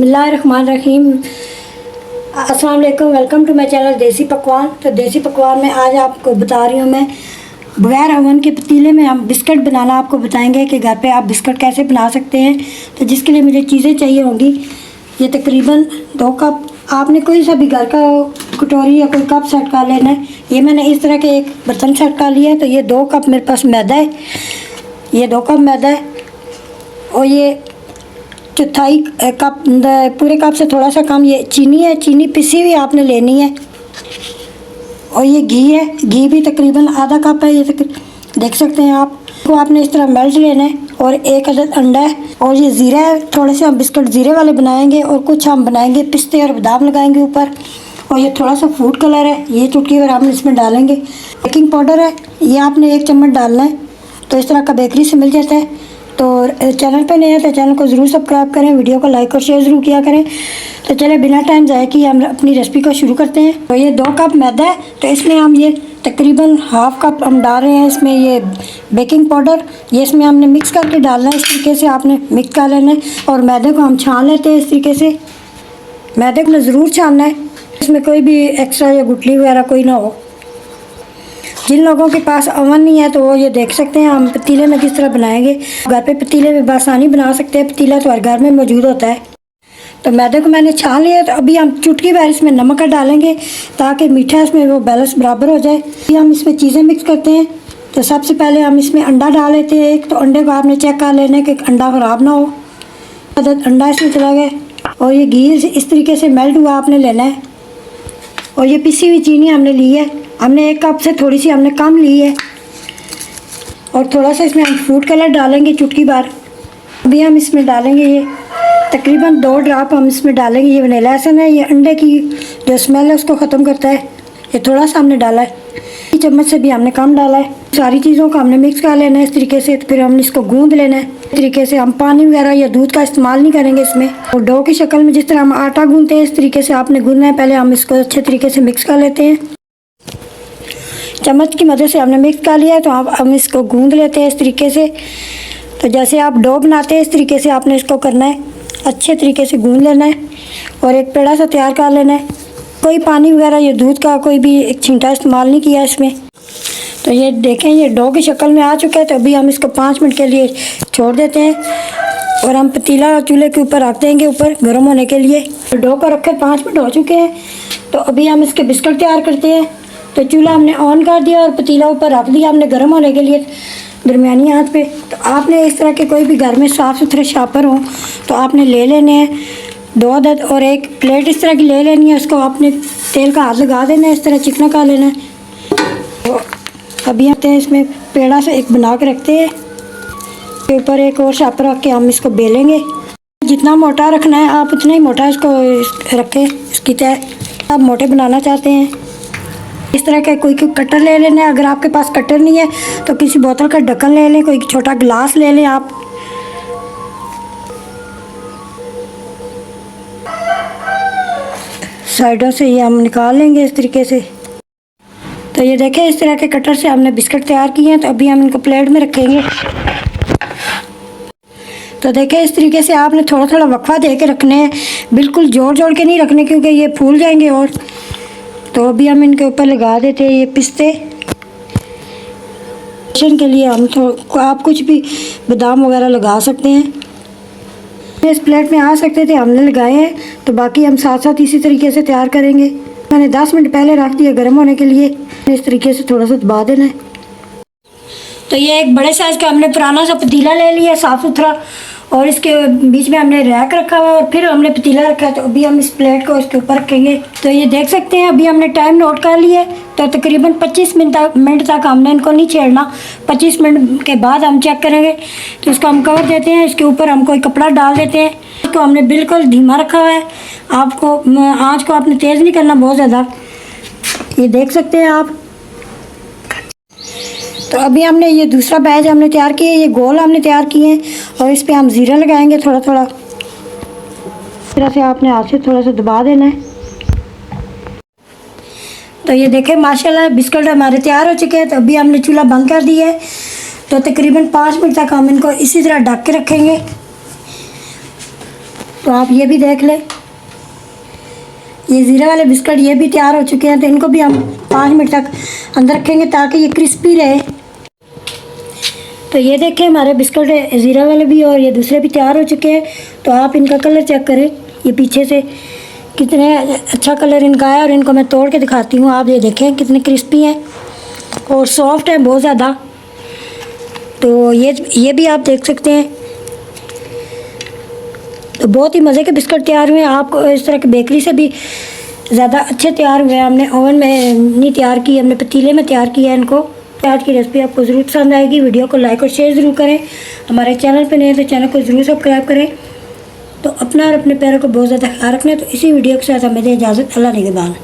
बिस्मिल्लाहिर्रहमानिर्रहीम। अस्सलाम वालेकुम, वेलकम टू माई चैनल देसी पकवान। तो देसी पकवान में आज आपको बता रही हूँ मैं बगैर ओवन के पतीले में हम बिस्किट बनाना आपको बताएंगे कि घर पे आप बिस्किट कैसे बना सकते हैं। तो जिसके लिए मुझे चीज़ें चाहिए होंगी, ये तकरीबन 2 कप। आपने कोई सा भी घर का कटोरी या कोई कप सेट कर लेना है। ये मैंने इस तरह के एक बर्तन सेट कर लिया है। तो ये 2 कप मेरे पास मैदा है, ये 2 कप मैदा है। और ये चौथाई कप, पूरे कप से थोड़ा सा कम ये चीनी है, चीनी पिसी हुई आपने लेनी है। और ये घी है, घी भी तकरीबन आधा कप है। ये देख सकते हैं आप, तो आपने इस तरह मेल्ट लेना है। और 1 अदद अंडा है। और ये ज़ीरा है, थोड़े से हम बिस्किट ज़ीरे वाले बनाएंगे और कुछ हम बनाएंगे पिस्ते और बादाम लगाएंगे ऊपर। और ये थोड़ा सा फूड कलर है, ये चुटकी भर हम इसमें डालेंगे। बेकिंग पाउडर है, ये आपने 1 चम्मच डालना है। तो इस तरह का बेकरी से मिल जाता है। तो चैनल पे नए हैं तो चैनल को ज़रूर सब्सक्राइब करें, वीडियो को लाइक और शेयर ज़रूर किया करें। तो चले बिना टाइम ज़ाया किए हम अपनी रेसिपी को शुरू करते हैं। तो ये 2 कप मैदा है, तो इसमें हम ये तकरीबन हाफ़ कप हम डाल रहे हैं इसमें ये बेकिंग पाउडर। ये इसमें हमने मिक्स करके डालना है, इस तरीके से आपने मिक्स कर लेना है। और मैदे को हम छान लेते हैं इस तरीके से, मैदे को ज़रूर छानना है, इसमें कोई भी एक्स्ट्रा या गुठली वगैरह कोई ना हो। जिन लोगों के पास ओवन नहीं है तो वो ये देख सकते हैं हम पतीले में किस तरह बनाएंगे। घर पे पतीले में आसानी बना सकते हैं, पतीला तो हर घर में मौजूद होता है। तो मैदे को मैंने छान लिया। तो अभी हम चुटकी भर इसमें नमक डालेंगे ताकि मीठा इसमें वो बैलेंस बराबर हो जाए। अभी हम इसमें चीज़ें मिक्स करते हैं। तो सबसे पहले हम इसमें अंडा डाल लेते हैं एक। तो अंडे को आपने चेक कर लेना है कि अंडा ख़राब ना हो। अंडा इसमें चला गया। और ये घी इस तरीके से मेल्ट हुआ आपने लेना है। और ये पिसी हुई चीनी हमने ली है, हमने 1 कप से थोड़ी सी हमने कम ली है। और थोड़ा सा इसमें हम फूड कलर डालेंगे चुटकी भर। अभी हम इसमें डालेंगे ये तकरीबन 2 ड्रॉप हम इसमें डालेंगे। ये वनीला एसेंस है, ये अंडे की जो स्मेल है उसको ख़त्म करता है। ये थोड़ा सा हमने डाला है, 1 चम्मच से भी हमने कम डाला है। सारी चीज़ों को हमने मिक्स कर लेना है इस तरीके से। फिर हमने इसको गूँध लेना है इस तरीके से। हम पानी वगैरह या दूध का इस्तेमाल नहीं करेंगे इसमें। और डो की शक्ल में जिस तरह हम आटा गूँधते हैं इस तरीके से आपने गूँधना है। पहले हम इसको अच्छे तरीके से मिक्स कर लेते हैं, चम्मच की मदद से हमने मिक्स कर लिया है। तो हम इसको गूँध लेते हैं इस तरीके से। तो जैसे आप डो बनाते हैं इस तरीके से आपने इसको करना है, अच्छे तरीके से गूँध लेना है। और एक पेड़ा सा तैयार कर लेना है। कोई पानी वगैरह या दूध का कोई भी एक छींटा इस्तेमाल नहीं किया इसमें। तो ये देखें, ये डो की शक्ल में आ चुका है। तो अभी हम इसको 5 मिनट के लिए छोड़ देते हैं। और हम पतीला चूल्हे के ऊपर रख देंगे, ऊपर गर्म होने के लिए। तो डो को रखे 5 मिनट हो चुके हैं। तो अभी हम इसके बिस्किट तैयार करते हैं। तो चूल्हा हमने ऑन कर दिया और पतीला ऊपर रख दिया हमने गर्म होने के लिए दरमियानी आंच पे। तो आपने इस तरह के कोई भी घर में साफ़ सुथरे शापर हों तो आपने ले लेने हैं 2 अदद। और एक प्लेट इस तरह की ले लेनी है, उसको आपने तेल का हाथ लगा देना है, इस तरह चिकना कर लेना है। तो अभी आते हैं इसमें पेड़ा से एक बना के रखते हैं, के ऊपर एक और शापर रख के हम इसको बेलेंगे। जितना मोटा रखना है आप उतना ही मोटा इसको रखें। इसकी तय आप मोटे बनाना चाहते हैं इस तरह का कोई कटर ले लेना है। अगर आपके पास कटर नहीं है तो किसी बोतल का ढक्कन ले लें, कोई छोटा गिलास ले लें आप। साइडों से ये हम निकाल लेंगे इस तरीके से। तो ये देखें, इस तरह के कटर से हमने बिस्किट तैयार किए हैं। तो अभी हम इनको प्लेट में रखेंगे। तो देखें, इस तरीके से आपने थोड़ा थोड़ा वक्फा दे के रखने हैं, बिल्कुल जोड़ जोड़ के नहीं रखने क्योंकि ये फूल जाएंगे। और तो अभी हम इनके ऊपर लगा देते हैं ये पिस्ते के लिए। हम तो आप कुछ भी बादाम वगैरह लगा सकते हैं। इस प्लेट में आ सकते थे, हमने लगाए हैं। तो बाकी हम साथ साथ इसी तरीके से तैयार करेंगे। मैंने 10 मिनट पहले रख दिया गर्म होने के लिए। इस तरीके से थोड़ा सा दबा देना है। तो ये एक बड़े साइज़ का हमने पुराना सा पतीला ले लिया साफ़ सुथरा। और इसके बीच में हमने रैक रखा हुआ है और फिर हमने पतीला रखा है। तो अभी हम इस प्लेट को इसके ऊपर रखेंगे। तो ये देख सकते हैं, अभी हमने टाइम नोट कर लिया है। तो तकरीबन 25 मिनट तक हमने इनको नहीं छेड़ना। 25 मिनट के बाद हम चेक करेंगे। तो इसको हम कवर देते हैं, इसके ऊपर हम कोई कपड़ा डाल देते हैं। इसको हमने बिल्कुल धीमा रखा हुआ है। आपको आँच को आपने तेज़ नहीं करना बहुत ज़्यादा, ये देख सकते हैं आप। तो अभी हमने ये दूसरा बैच हमने तैयार किया है, ये गोल हमने तैयार किए हैं। और इस पे हम ज़ीरा लगाएंगे थोड़ा थोड़ा। इस तरह से आपने हाथ से थोड़ा सा दबा देना है। तो ये देखें, माशाल्लाह बिस्किट हमारे तैयार हो चुके हैं। तो अभी हमने चूल्हा बंद कर दिया है। तो तकरीबन 5 मिनट तक हम इनको इसी तरह ढक के रखेंगे। तो आप ये भी देख लें। ये ज़ीरा वाले बिस्किट ये भी तैयार हो चुके हैं, तो इनको भी हम 5 मिनट तक अंदर रखेंगे ताकि ये क्रिस्पी रहे। तो ये देखें हमारे बिस्किट ज़ीरा वाले भी और ये दूसरे भी तैयार हो चुके हैं। तो आप इनका कलर चेक करें, ये पीछे से कितने अच्छा कलर इनका है, और इनको मैं तोड़ के दिखाती हूँ। आप ये देखें कितने क्रिस्पी हैं और सॉफ्ट है बहुत ज़्यादा। तो ये भी आप देख सकते हैं। तो बहुत ही मज़े के बिस्किट तैयार हुए हैं। आपको इस तरह के बेकरी से भी ज़्यादा अच्छे तैयार हुए हैं। हमने ओवन में नहीं तैयार की, हमने पतीले में तैयार किया है इनको। तो आज की रेसिपी आपको ज़रूर पसंद आएगी। वीडियो को लाइक और शेयर ज़रूर करें। हमारे चैनल पर नए हैं तो चैनल को ज़रूर सब्सक्राइब करें। तो अपना और अपने पैरों को बहुत ज़्यादा ख्याल रखना है। तो इसी वीडियो के साथ हमें दें इजाज़त। अल्लाह निगहबान।